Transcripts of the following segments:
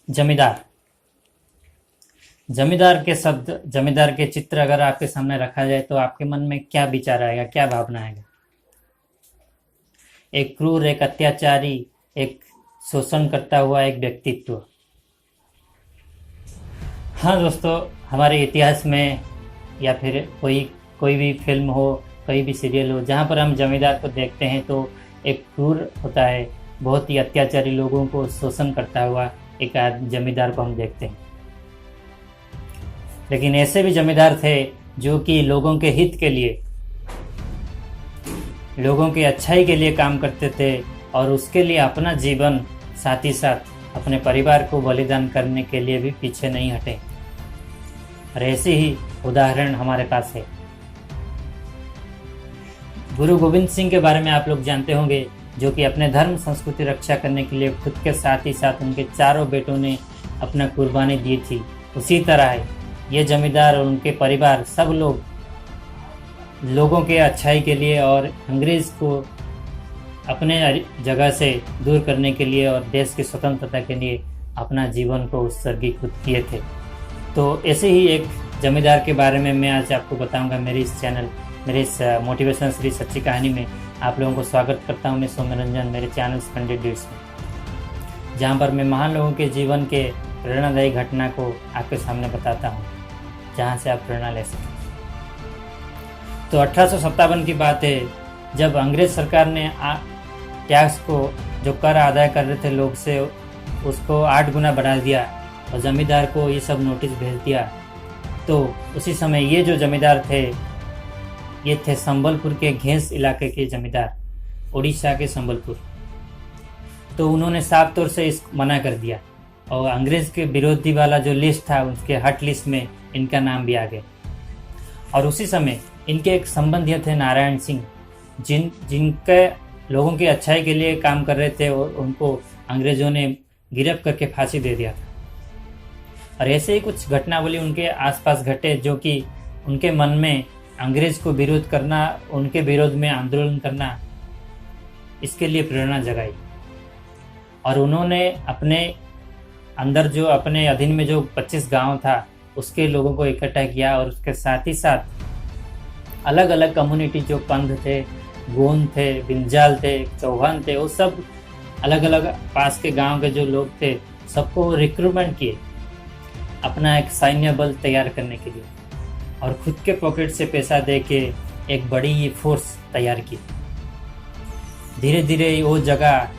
जमींदार। जमींदार के शब्द, जमींदार के चित्र अगर आपके सामने रखा जाए तो आपके मन में क्या विचार आएगा, क्या भावना आएगा? एक क्रूर, एक अत्याचारी, एक शोषण करता हुआ एक व्यक्तित्व। हाँ दोस्तों, हमारे इतिहास में या फिर कोई भी फिल्म हो, कोई भी सीरियल हो, जहाँ पर हम जमींदार को देखते हैं तो एक क्रूर होता है, बहुत ही अत्याचारी, लोगों को शोषण करता हुआ एक जमींदार को हम देखते हैं। लेकिन ऐसे भी जमींदार थे जो कि लोगों के हित के लिए, लोगों की अच्छाई के लिए काम करते थे और उसके लिए अपना जीवन, साथ ही साथ अपने परिवार को बलिदान करने के लिए भी पीछे नहीं हटे। और ऐसे ही उदाहरण हमारे पास है। गुरु गोविंद सिंह के बारे में आप लोग जानते होंगे, जो कि अपने धर्म संस्कृति रक्षा करने के लिए खुद के साथ ही साथ उनके चारों बेटों ने अपना कुर्बानी दी थी। उसी तरह है ये जमींदार और उनके परिवार, सब लोग लोगों के अच्छाई के लिए और अंग्रेज को अपने जगह से दूर करने के लिए और देश की स्वतंत्रता के लिए अपना जीवन को उत्सर्गीकृत किए थे। तो ऐसे ही एक जमींदार के बारे में मैं आज आपको बताऊंगा मेरे इस चैनल, मेरे इस मोटिवेशनल सीरीज सच्ची कहानी में। आप लोगों को स्वागत करता हूं मैं सौम्यरंजन, मेरे चैनल स्प्लेंडेड ड्यूट्स में, जहां पर मैं महान लोगों के जीवन के प्रेरणादायी घटना को आपके सामने बताता हूं, जहां से आप प्रेरणा ले सकें। तो 1857 की बात है, जब अंग्रेज सरकार ने टैक्स को, जो कर अदा कर रहे थे लोग से, उसको 8 गुना बढ़ा दिया और जमींदार को ये सब नोटिस भेज दिया। तो उसी समय ये जो जमींदार थे, ये थे संबलपुर के घेंस इलाके के जमींदार, उड़ीसा के संबलपुर। तो उन्होंने साफ तौर से इस मना कर दिया और अंग्रेज के विरोधी वाला जो लिस्ट था, उसके हट लिस्ट में इनका नाम भी आ गया। और उसी समय इनके एक संबंधी थे नारायण सिंह, जिनके लोगों की अच्छाई के लिए काम कर रहे थे और उनको अंग्रेजों ने गिरफ्त करके फांसी दे दिया था। और ऐसे ही कुछ घटनावली उनके आसपास घटे, जो कि उनके मन में अंग्रेज को विरोध करना, उनके विरोध में आंदोलन करना, इसके लिए प्रेरणा जगाई। और उन्होंने अपने अंदर जो, अपने अधीन में जो 25 गांव था, उसके लोगों को इकट्ठा किया और उसके साथ ही साथ अलग अलग कम्युनिटी, जो पंथ थे, गोंद थे, बिंजाल थे, चौहान थे, वो सब अलग अलग पास के गांव के जो लोग थे, सबको रिक्रूटमेंट किए अपना एक सैन्य बल तैयार करने के लिए, और खुद के पॉकेट से पैसा दे के एक बड़ी फोर्स तैयार की। धीरे धीरे वो जगह,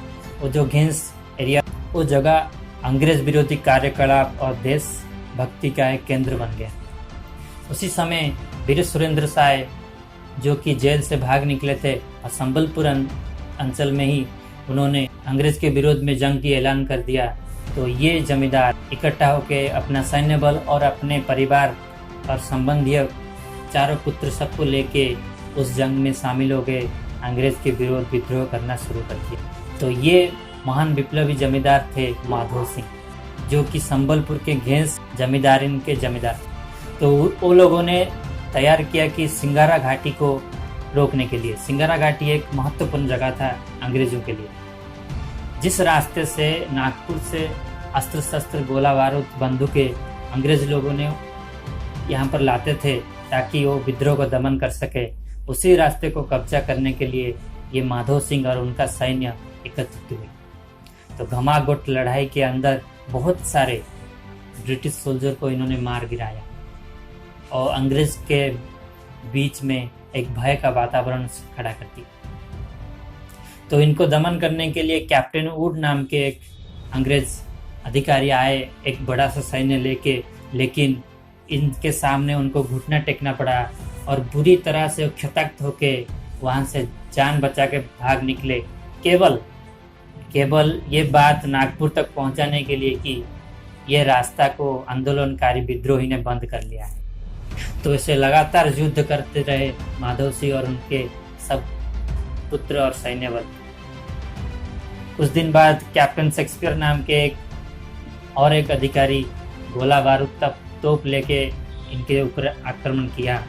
वो जो घेंस एरिया, वो जगह अंग्रेज विरोधी कार्यकलाप और देश भक्ति का एक केंद्र बन गया। उसी समय वीर सुरेंद्र साय, जो कि जेल से भाग निकले थे, और संबलपुर अंचल में ही उन्होंने अंग्रेज के विरोध में जंग की ऐलान कर दिया। तो ये जमींदार इकट्ठा होकर अपना सैन्य बल और अपने परिवार और संबंधी चारों पुत्र सबको लेके उस जंग में शामिल हो गए, अंग्रेज के विरोध विद्रोह करना शुरू कर दिया। तो ये महान विप्लवी जमींदार थे माधो सिंह, जो कि संबलपुर के घेंस जमींदारिन के जमींदार। तो वो लोगों ने तैयार किया कि सिंगारा घाटी को रोकने के लिए, सिंगारा घाटी एक महत्वपूर्ण जगह था अंग्रेजों के लिए, जिस रास्ते से नागपुर से अस्त्र शस्त्र, गोला बारूद, बंदूकें अंग्रेज लोगों ने यहाँ पर लाते थे ताकि वो विद्रोह को दमन कर सके। उसी रास्ते को कब्जा करने के लिए ये माधो सिंह और उनका सैन्य एकत्रित हुए। तो घमाघोट लड़ाई के अंदर बहुत सारे ब्रिटिश सोल्जर को इन्होंने मार गिराया और अंग्रेज के बीच में एक भय का वातावरण खड़ा कर दिया। तो इनको दमन करने के लिए कैप्टन वुड नाम के एक अंग्रेज अधिकारी आए, एक बड़ा सा सैन्य लेके, लेकिन इनके सामने उनको घुटना टेकना पड़ा और बुरी तरह से क्षतक्त होके वहाँ से जान बचा के भाग निकले, केवल ये बात नागपुर तक पहुंचाने के लिए कि ये रास्ता को आंदोलनकारी विद्रोही ने बंद कर लिया है। तो इसे लगातार युद्ध करते रहे माधव सिंह और उनके सब पुत्र और सैन्य बल। कुछ दिन बाद कैप्टन शेक्सपियर नाम के एक अधिकारी गोला बारूद तक तोप लेके इनके ऊपर आक्रमण किया,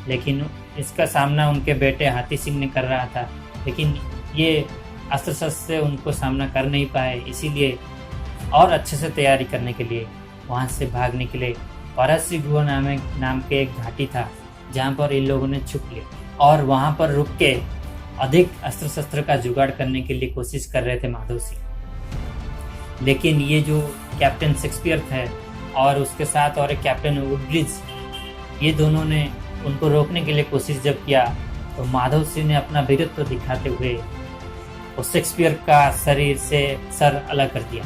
लेकिन इसका सामना उनके बेटे हाथी सिंह ने कर रहा था, लेकिन ये अस्त्र शस्त्र से उनको सामना कर नहीं पाए। इसीलिए और अच्छे से तैयारी करने के लिए वहाँ से भाग निकले। पारसी गुहा नाम के एक घाटी था जहाँ पर इन लोगों ने छुप लिया और वहाँ पर रुक के अधिक अस्त्र शस्त्र का जुगाड़ करने के लिए कोशिश कर रहे थे माधव सिंह। लेकिन ये जो कैप्टन शेक्सपियर थे और उसके साथ और एक कैप्टन वुडब्रिज, ये दोनों ने उनको रोकने के लिए कोशिश जब किया तो माधव सिंह ने अपना वीरत्व दिखाते हुए उस शेक्सपियर का शरीर से सर अलग कर दिया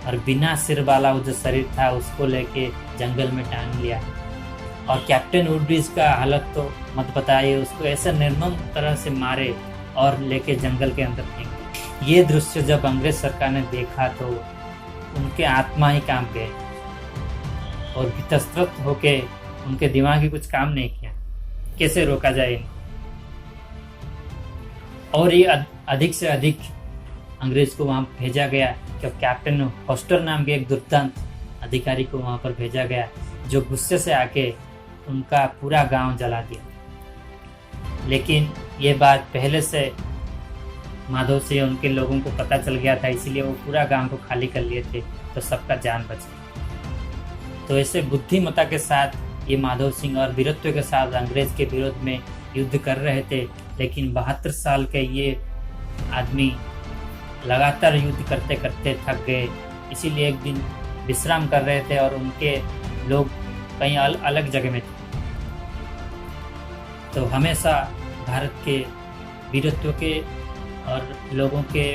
और बिना सिर वाला वो जो शरीर था उसको लेके जंगल में टांग लिया। और कैप्टन वुडब्रिज का हालत तो मत बताइए, उसको ऐसा निर्मम तरह से मारे और लेके जंगल के अंदर फेंक दिया। ये दृश्य जब अंग्रेज सरकार ने देखा तो उनके आत्मा ही कांप गए और भीतस्त्रस्त होके उनके दिमाग ही कुछ काम नहीं किया, कैसे रोका जाए इन्हें। और ये अधिक से अधिक अंग्रेज को वहाँ भेजा गया कि कैप्टन हॉस्टर नाम के एक दुर्दांत अधिकारी को वहाँ पर भेजा गया जो गुस्से से आके उनका पूरा गांव जला दिया। लेकिन ये बात पहले से माधव से उनके लोगों को पता चल गया था, इसीलिए वो पूरा गांव को खाली कर लिए थे तो सबका जान बच गया। तो ऐसे बुद्धिमत्ता के साथ ये माधव सिंह और वीरत्व के साथ अंग्रेज के विरोध में युद्ध कर रहे थे। लेकिन 72 साल के ये आदमी लगातार युद्ध करते करते थक गए, इसीलिए एक दिन विश्राम कर रहे थे और उनके लोग कहीं अलग जगह में थे। तो हमेशा भारत के वीरत्व के और लोगों के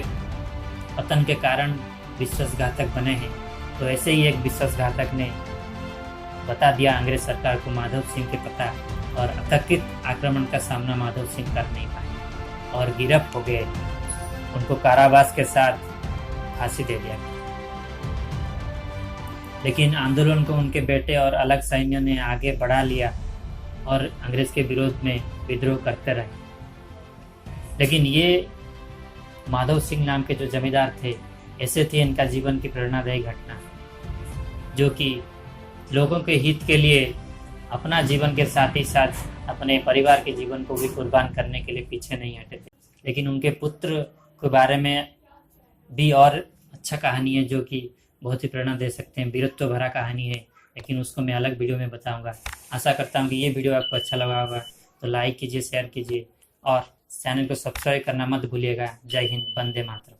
पतन के कारण विश्वासघातक बने हैं। तो ऐसे ही एक विश्वासघातक ने बता दिया अंग्रेज सरकार को माधव सिंह के पता और अतर्कित आक्रमण का सामना माधव सिंह कर नहीं पाए और गिरफ्त हो गए। उनको कारावास के साथ फांसी दे दिया। लेकिन आंदोलन को उनके बेटे और अलग सैन्य ने आगे बढ़ा लिया और अंग्रेज के विरोध में विद्रोह करते रहे। लेकिन ये माधव सिंह नाम के जो जमींदार थे, ऐसे थे इनका जीवन की प्रेरणादायी घटना, जो कि लोगों के हित के लिए अपना जीवन के साथ ही साथ अपने परिवार के जीवन को भी कुर्बान करने के लिए पीछे नहीं हटे थे। लेकिन उनके पुत्र के बारे में भी और अच्छा कहानी है जो कि बहुत ही प्रेरणा दे सकते हैं, वीरत्व भरा कहानी है, लेकिन उसको मैं अलग वीडियो में बताऊंगा। आशा करता हूँ कि ये वीडियो आपको अच्छा लगा होगा, तो लाइक कीजिए, शेयर कीजिए और चैनल को सब्सक्राइब करना मत भूलिएगा। जय हिंद, वंदे मातरम।